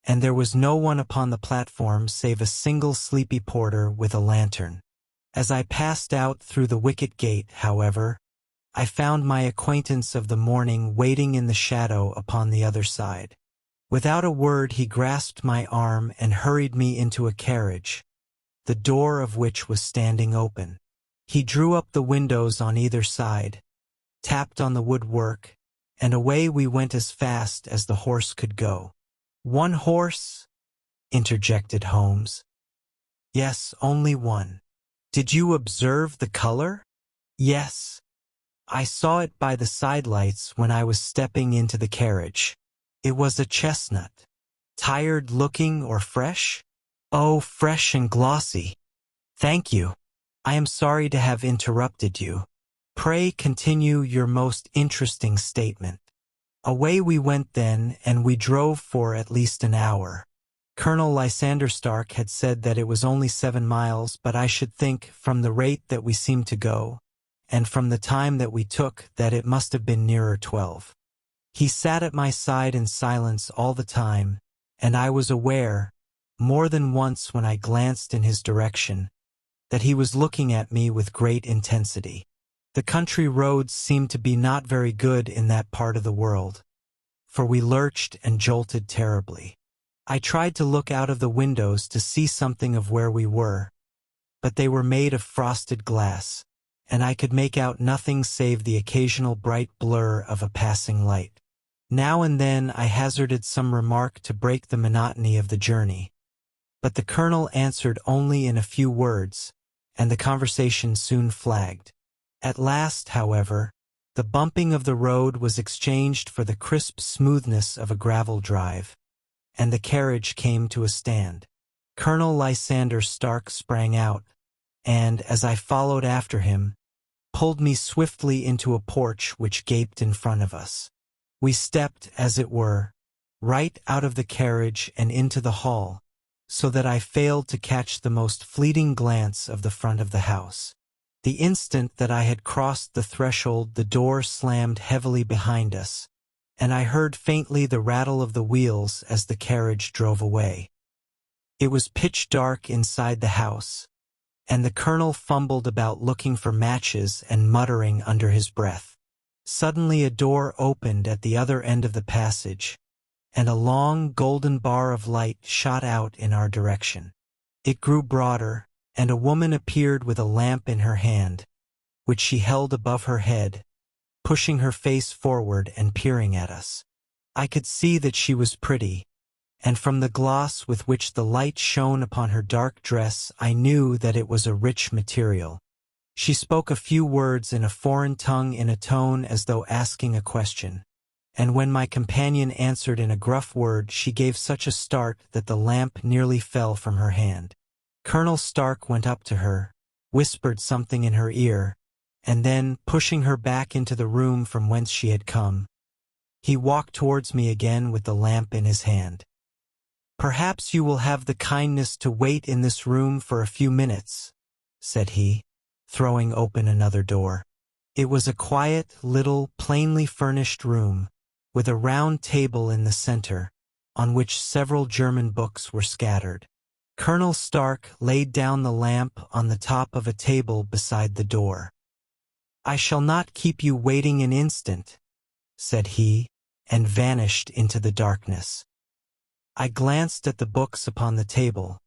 and there was no one upon the platform save a single sleepy porter with a lantern. As I passed out through the wicket gate, however, I found my acquaintance of the morning waiting in the shadow upon the other side. Without a word he grasped my arm and hurried me into a carriage, the door of which was standing open. He drew up the windows on either side, tapped on the woodwork, and away we went as fast as the horse could go. "One horse?" interjected Holmes. "Yes, only one." "Did you observe the color?" "Yes. I saw it by the sidelights when I was stepping into the carriage. It was a chestnut. Tired looking or fresh?" "Oh, fresh and glossy." "Thank you. I am sorry to have interrupted you. Pray continue your most interesting statement." Away we went then, and we drove for at least an hour. Colonel Lysander Stark had said that it was only 7 miles, but I should think, from the rate that we seemed to go, and from the time that we took, that it must have been nearer 12. He sat at my side in silence all the time, and I was aware, more than once when I glanced in his direction, that he was looking at me with great intensity. The country roads seemed to be not very good in that part of the world, for we lurched and jolted terribly. I tried to look out of the windows to see something of where we were, but they were made of frosted glass, and I could make out nothing save the occasional bright blur of a passing light. Now and then I hazarded some remark to break the monotony of the journey, but the colonel answered only in a few words, and the conversation soon flagged. At last, however, the bumping of the road was exchanged for the crisp smoothness of a gravel drive, and the carriage came to a stand. Colonel Lysander Stark sprang out, and, as I followed after him, pulled me swiftly into a porch which gaped in front of us. We stepped, as it were, right out of the carriage and into the hall, so that I failed to catch the most fleeting glance of the front of the house. The instant that I had crossed the threshold, the door slammed heavily behind us, and I heard faintly the rattle of the wheels as the carriage drove away. It was pitch dark inside the house, and the colonel fumbled about looking for matches and muttering under his breath. Suddenly a door opened at the other end of the passage, and a long golden bar of light shot out in our direction. It grew broader, and a woman appeared with a lamp in her hand, which she held above her head, pushing her face forward and peering at us. I could see that she was pretty, and from the gloss with which the light shone upon her dark dress I knew that it was a rich material. She spoke a few words in a foreign tongue in a tone as though asking a question, and when my companion answered in a gruff word she gave such a start that the lamp nearly fell from her hand. Colonel Stark went up to her, whispered something in her ear, and then, pushing her back into the room from whence she had come, he walked towards me again with the lamp in his hand. "Perhaps you will have the kindness to wait in this room for a few minutes," said he, throwing open another door. It was a quiet, little, plainly furnished room, with a round table in the center, on which several German books were scattered. Colonel Stark laid down the lamp on the top of a table beside the door. "I shall not keep you waiting an instant," said he, and vanished into the darkness. I glanced at the books upon the table,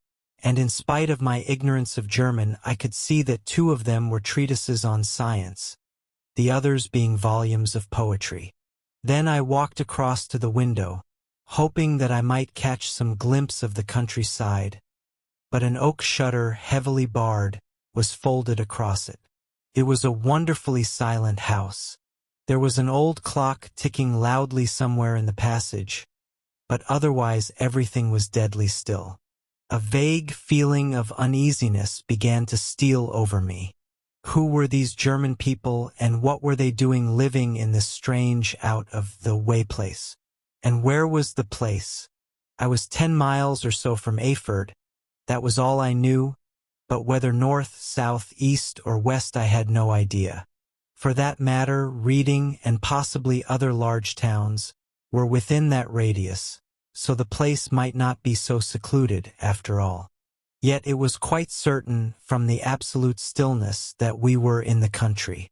and in spite of my ignorance of German I could see that 2 of them were treatises on science, the others being volumes of poetry. Then I walked across to the window, hoping that I might catch some glimpse of the countryside, but an oak shutter, heavily barred, was folded across it. It was a wonderfully silent house. There was an old clock ticking loudly somewhere in the passage, but otherwise everything was deadly still. A vague feeling of uneasiness began to steal over me. Who were these German people, and what were they doing living in this strange out-of-the-way place? And where was the place? I was 10 miles or so from Erfurt. That was all I knew, but whether north, south, east, or west I had no idea. For that matter, Reading and possibly other large towns were within that radius, so the place might not be so secluded after all. Yet it was quite certain from the absolute stillness that we were in the country.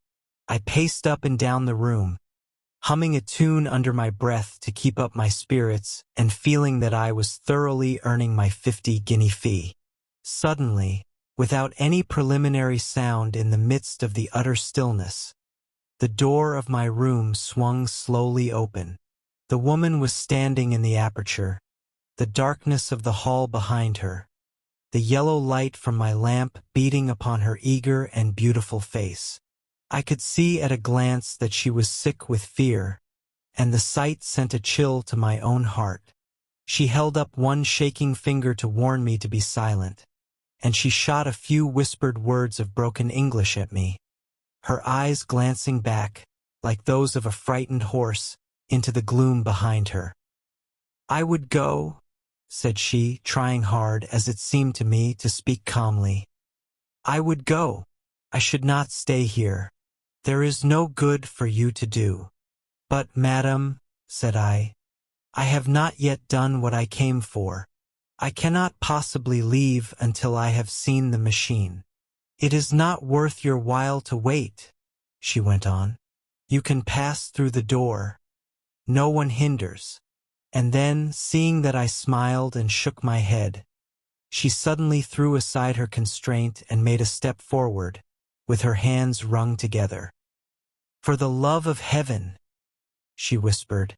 I paced up and down the room, humming a tune under my breath to keep up my spirits and feeling that I was thoroughly earning my 50-guinea fee. Suddenly, without any preliminary sound in the midst of the utter stillness, the door of my room swung slowly open. The woman was standing in the aperture, the darkness of the hall behind her, the yellow light from my lamp beating upon her eager and beautiful face. I could see at a glance that she was sick with fear, and the sight sent a chill to my own heart. She held up one shaking finger to warn me to be silent, and she shot a few whispered words of broken English at me, her eyes glancing back, like those of a frightened horse, into the gloom behind her. "I would go," said she, trying hard, as it seemed to me, to speak calmly. "I would go. I should not stay here. There is no good for you to do." "But, madam," said I have not yet done what I came for. I cannot possibly leave until I have seen the machine." "It is not worth your while to wait," she went on. "You can pass through the door. No one hinders." And then, seeing that I smiled and shook my head, she suddenly threw aside her constraint and made a step forward, with her hands wrung together. "For the love of heaven," she whispered,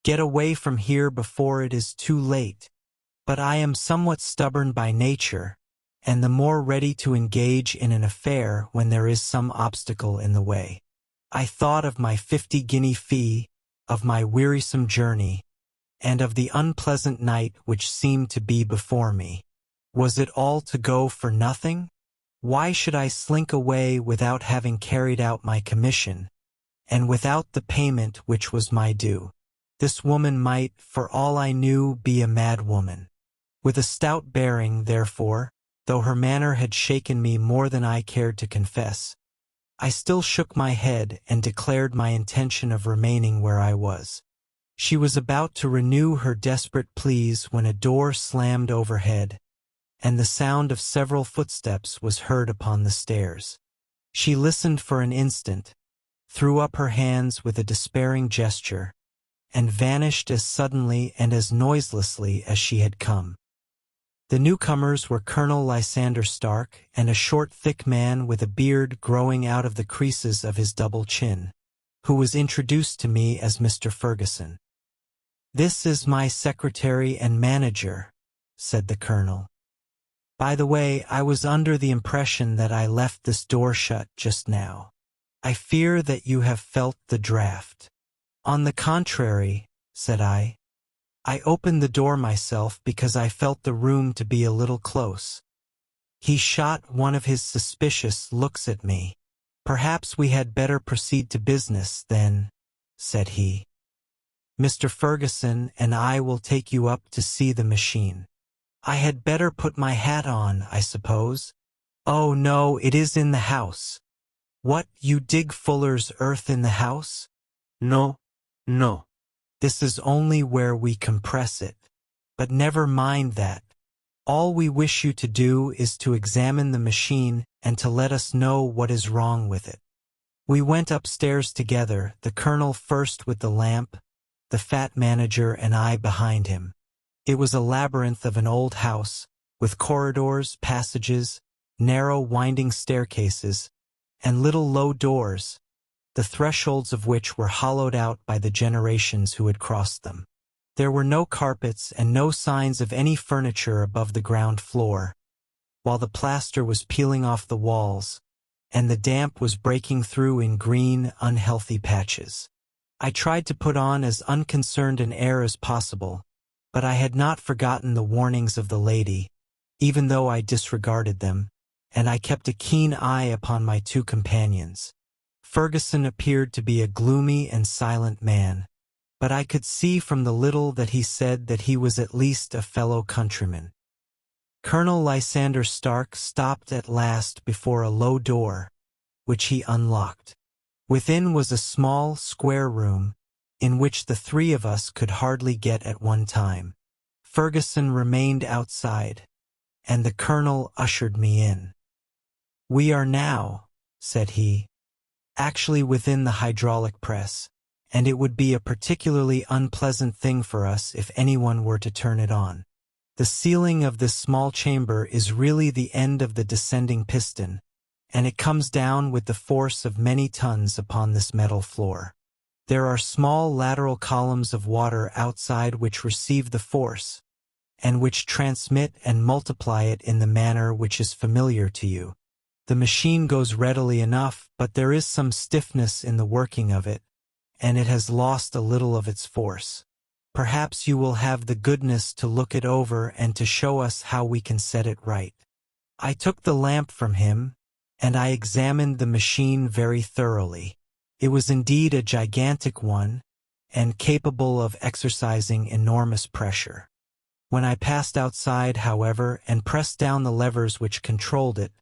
"get away from here before it is too late." But I am somewhat stubborn by nature, and the more ready to engage in an affair when there is some obstacle in the way. I thought of my 50-guinea fee, of my wearisome journey, and of the unpleasant night which seemed to be before me. Was it all to go for nothing? Why should I slink away without having carried out my commission, and without the payment which was my due? This woman might, for all I knew, be a mad woman. With a stout bearing, therefore, though her manner had shaken me more than I cared to confess, I still shook my head and declared my intention of remaining where I was. She was about to renew her desperate pleas when a door slammed overhead, and the sound of several footsteps was heard upon the stairs. She listened for an instant, threw up her hands with a despairing gesture, and vanished as suddenly and as noiselessly as she had come. The newcomers were Colonel Lysander Stark and a short, thick man with a beard growing out of the creases of his double chin, who was introduced to me as Mr. Ferguson. "This is my secretary and manager," said the colonel. "By the way, I was under the impression that I left this door shut just now. I fear that you have felt the draft." "On the contrary," said I opened the door myself because I felt the room to be a little close. He shot one of his suspicious looks at me. "Perhaps we had better proceed to business, then," said he. "Mr. Ferguson and I will take you up to see the machine. I had better put my hat on, I suppose?" "Oh no, it is in the house." "What, you dig fuller's earth in the house?" "No, no. This is only where we compress it. But never mind that. All we wish you to do is to examine the machine and to let us know what is wrong with it." We went upstairs together, the colonel first with the lamp, the fat manager and I behind him. It was a labyrinth of an old house, with corridors, passages, narrow winding staircases, and little low doors, the thresholds of which were hollowed out by the generations who had crossed them. There were no carpets and no signs of any furniture above the ground floor, while the plaster was peeling off the walls, and the damp was breaking through in green, unhealthy patches. I tried to put on as unconcerned an air as possible, but I had not forgotten the warnings of the lady, even though I disregarded them, and I kept a keen eye upon my two companions. Ferguson appeared to be a gloomy and silent man, but I could see from the little that he said that he was at least a fellow countryman. Colonel Lysander Stark stopped at last before a low door, which he unlocked. Within was a small, square room, in which the three of us could hardly get at one time. Ferguson remained outside, and the colonel ushered me in. "We are now," said he, "actually within the hydraulic press, and it would be a particularly unpleasant thing for us if anyone were to turn it on. The ceiling of this small chamber is really the end of the descending piston, and it comes down with the force of many tons upon this metal floor. There are small lateral columns of water outside which receive the force, and which transmit and multiply it in the manner which is familiar to you. The machine goes readily enough, but there is some stiffness in the working of it, and it has lost a little of its force. Perhaps you will have the goodness to look it over and to show us how we can set it right." I took the lamp from him, and I examined the machine very thoroughly. It was indeed a gigantic one, and capable of exercising enormous pressure. When I passed outside, however, and pressed down the levers which controlled it,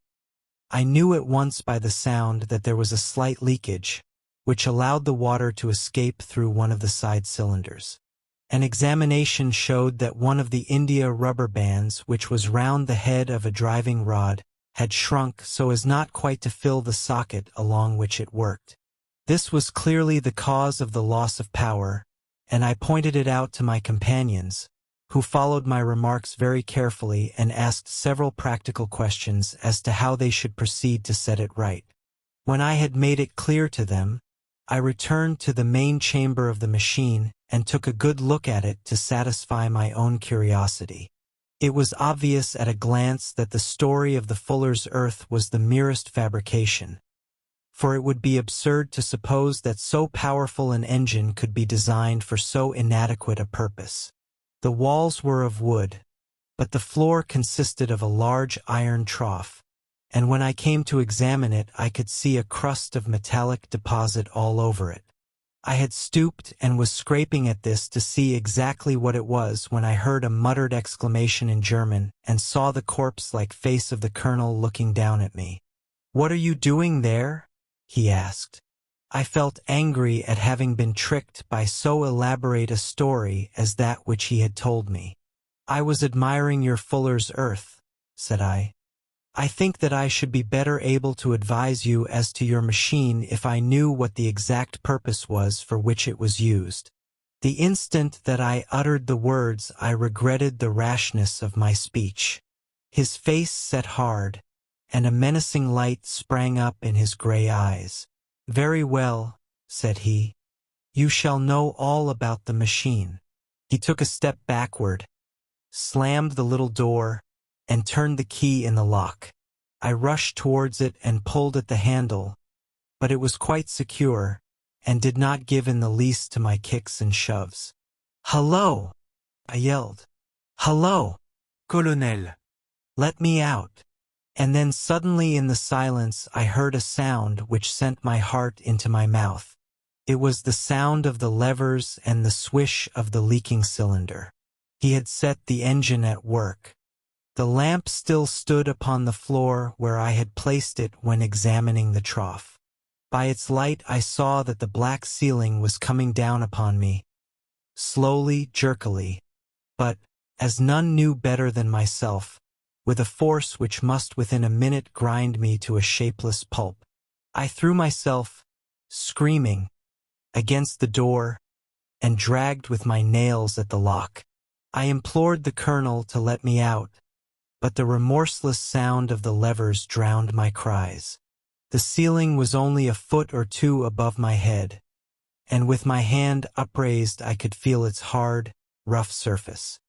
I knew at once by the sound that there was a slight leakage, which allowed the water to escape through one of the side cylinders. An examination showed that one of the India rubber bands, which was round the head of a driving rod, had shrunk so as not quite to fill the socket along which it worked. This was clearly the cause of the loss of power, and I pointed it out to my companions, who followed my remarks very carefully and asked several practical questions as to how they should proceed to set it right. When I had made it clear to them, I returned to the main chamber of the machine and took a good look at it to satisfy my own curiosity. It was obvious at a glance that the story of the fuller's earth was the merest fabrication, for it would be absurd to suppose that so powerful an engine could be designed for so inadequate a purpose. The walls were of wood, but the floor consisted of a large iron trough, and when I came to examine it I could see a crust of metallic deposit all over it. I had stooped and was scraping at this to see exactly what it was when I heard a muttered exclamation in German and saw the corpse-like face of the colonel looking down at me. "What are you doing there?" he asked. I felt angry at having been tricked by so elaborate a story as that which he had told me. "I was admiring your Fuller's Earth," said I. "I think that I should be better able to advise you as to your machine if I knew what the exact purpose was for which it was used." The instant that I uttered the words I regretted the rashness of my speech. His face set hard, and a menacing light sprang up in his gray eyes. "Very well," said he. "You shall know all about the machine." He took a step backward, slammed the little door, and turned the key in the lock. I rushed towards it and pulled at the handle, but it was quite secure, and did not give in the least to my kicks and shoves. "Hello!" I yelled. "Hello, Colonel! Let me out!" And then suddenly in the silence I heard a sound which sent my heart into my mouth. It was the sound of the levers and the swish of the leaking cylinder. He had set the engine at work. The lamp still stood upon the floor where I had placed it when examining the trough. By its light I saw that the black ceiling was coming down upon me, slowly, jerkily, but, as none knew better than myself, with a force which must within a minute grind me to a shapeless pulp. I threw myself, screaming, against the door, and dragged with my nails at the lock. I implored the colonel to let me out, but the remorseless sound of the levers drowned my cries. The ceiling was only a foot or two above my head, and with my hand upraised I could feel its hard, rough surface.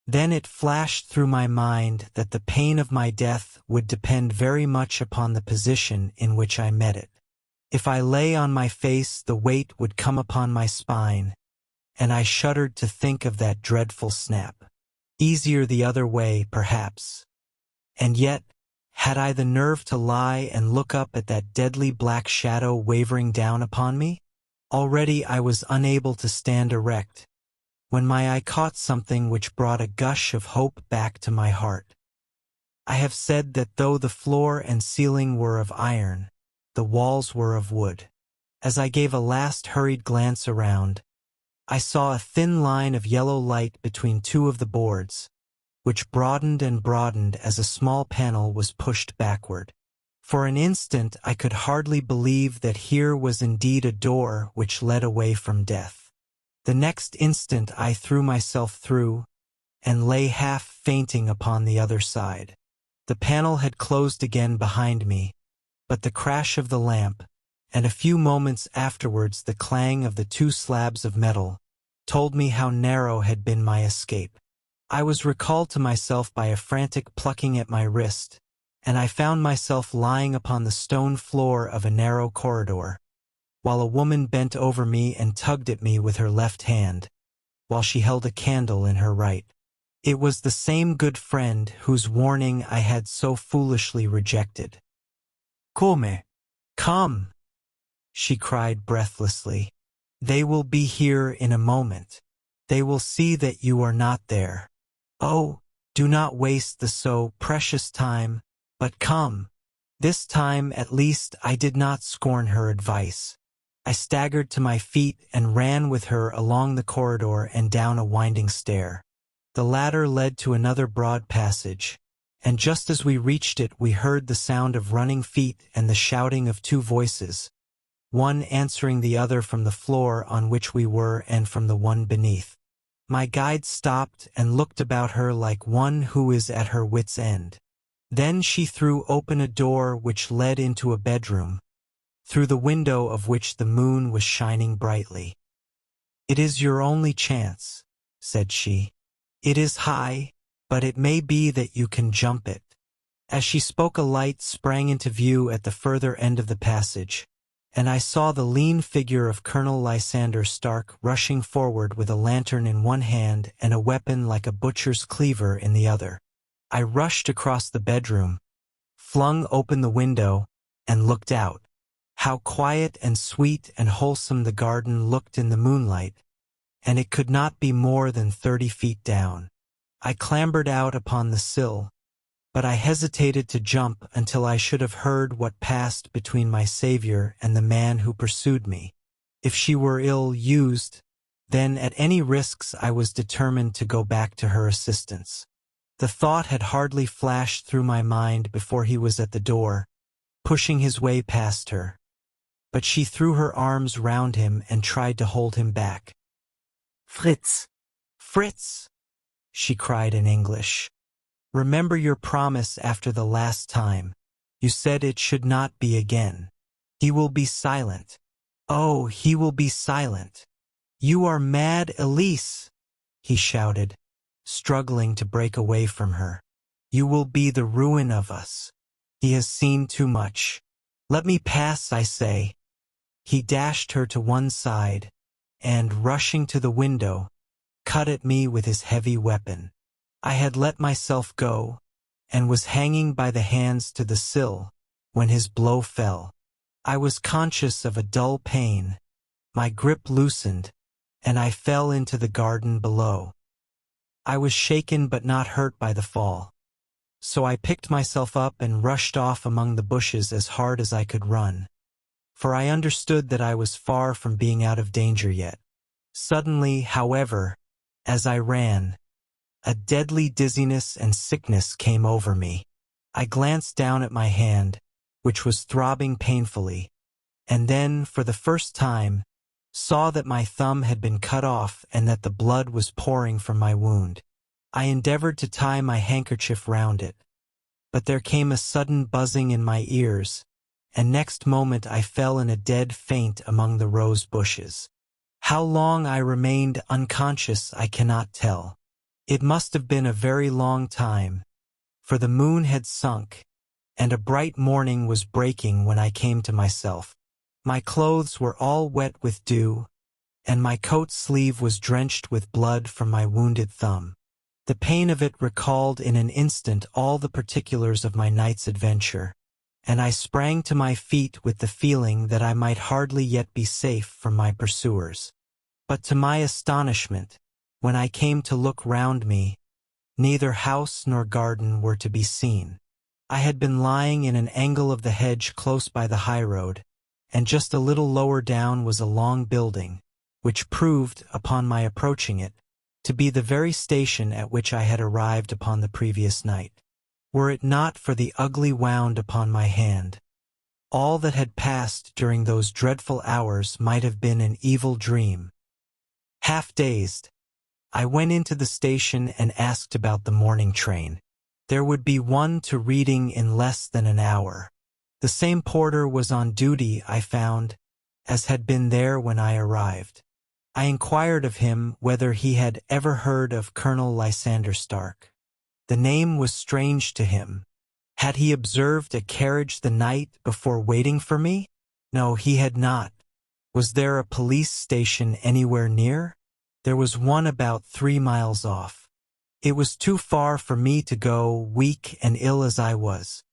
Then it flashed through my mind that the pain of my death would depend very much upon the position in which I met it. If I lay on my face, the weight would come upon my spine, and I shuddered to think of that dreadful snap. Easier the other way, perhaps. And yet, had I the nerve to lie and look up at that deadly black shadow wavering down upon me? Already I was unable to stand erect, when my eye caught something which brought a gush of hope back to my heart. I have said that though the floor and ceiling were of iron, the walls were of wood. As I gave a last hurried glance around, I saw a thin line of yellow light between two of the boards, which broadened and broadened as a small panel was pushed backward. For an instant I could hardly believe that here was indeed a door which led away from death. The next instant I threw myself through, and lay half fainting upon the other side. The panel had closed again behind me, but the crash of the lamp, and a few moments afterwards the clang of the two slabs of metal, told me how narrow had been my escape. I was recalled to myself by a frantic plucking at my wrist, and I found myself lying upon the stone floor of a narrow corridor, while a woman bent over me and tugged at me with her left hand, while she held a candle in her right. It was the same good friend whose warning I had so foolishly rejected. "Come, come," she cried breathlessly. "They will be here in a moment. They will see that you are not there. Oh, do not waste the so precious time, but come." This time, at least, I did not scorn her advice. I staggered to my feet and ran with her along the corridor and down a winding stair. The ladder led to another broad passage, and just as we reached it we heard the sound of running feet and the shouting of two voices, one answering the other from the floor on which we were and from the one beneath. My guide stopped and looked about her like one who is at her wit's end. Then she threw open a door which led into a bedroom, through the window of which the moon was shining brightly. "It is your only chance," said she. "It is high, but it may be that you can jump it." As she spoke a light sprang into view at the further end of the passage, and I saw the lean figure of Colonel Lysander Stark rushing forward with a lantern in one hand and a weapon like a butcher's cleaver in the other. I rushed across the bedroom, flung open the window, and looked out. How quiet and sweet and wholesome the garden looked in the moonlight, and it could not be more than 30 feet down. I clambered out upon the sill, but I hesitated to jump until I should have heard what passed between my savior and the man who pursued me. If she were ill-used, then at any risks I was determined to go back to her assistance. The thought had hardly flashed through my mind before he was at the door, pushing his way past her. But she threw her arms round him and tried to hold him back. "Fritz! Fritz!" she cried in English. "Remember your promise after the last time. You said it should not be again. He will be silent. Oh, he will be silent. You are mad, Elise," he shouted, struggling to break away from her. "You will be the ruin of us. He has seen too much. Let me pass, I say." He dashed her to one side, and, rushing to the window, cut at me with his heavy weapon. I had let myself go, and was hanging by the hands to the sill, when his blow fell. I was conscious of a dull pain, my grip loosened, and I fell into the garden below. I was shaken but not hurt by the fall, so I picked myself up and rushed off among the bushes as hard as I could run, for I understood that I was far from being out of danger yet. Suddenly, however, as I ran, a deadly dizziness and sickness came over me. I glanced down at my hand, which was throbbing painfully, and then, for the first time, saw that my thumb had been cut off and that the blood was pouring from my wound. I endeavored to tie my handkerchief round it, but there came a sudden buzzing in my ears, and next moment I fell in a dead faint among the rose bushes. How long I remained unconscious I cannot tell. It must have been a very long time, for the moon had sunk, and a bright morning was breaking when I came to myself. My clothes were all wet with dew, and my coat sleeve was drenched with blood from my wounded thumb. The pain of it recalled in an instant all the particulars of my night's adventure, and I sprang to my feet with the feeling that I might hardly yet be safe from my pursuers. But to my astonishment, when I came to look round me, neither house nor garden were to be seen. I had been lying in an angle of the hedge close by the highroad, and just a little lower down was a long building, which proved, upon my approaching it, to be the very station at which I had arrived upon the previous night. Were it not for the ugly wound upon my hand, all that had passed during those dreadful hours might have been an evil dream. Half dazed, I went into the station and asked about the morning train. There would be one to Reading in less than an hour. The same porter was on duty, I found, as had been there when I arrived. I inquired of him whether he had ever heard of Colonel Lysander Stark. The name was strange to him. Had he observed a carriage the night before waiting for me? No, he had not. Was there a police station anywhere near? There was one about 3 miles off. It was too far for me to go, weak and ill as I was.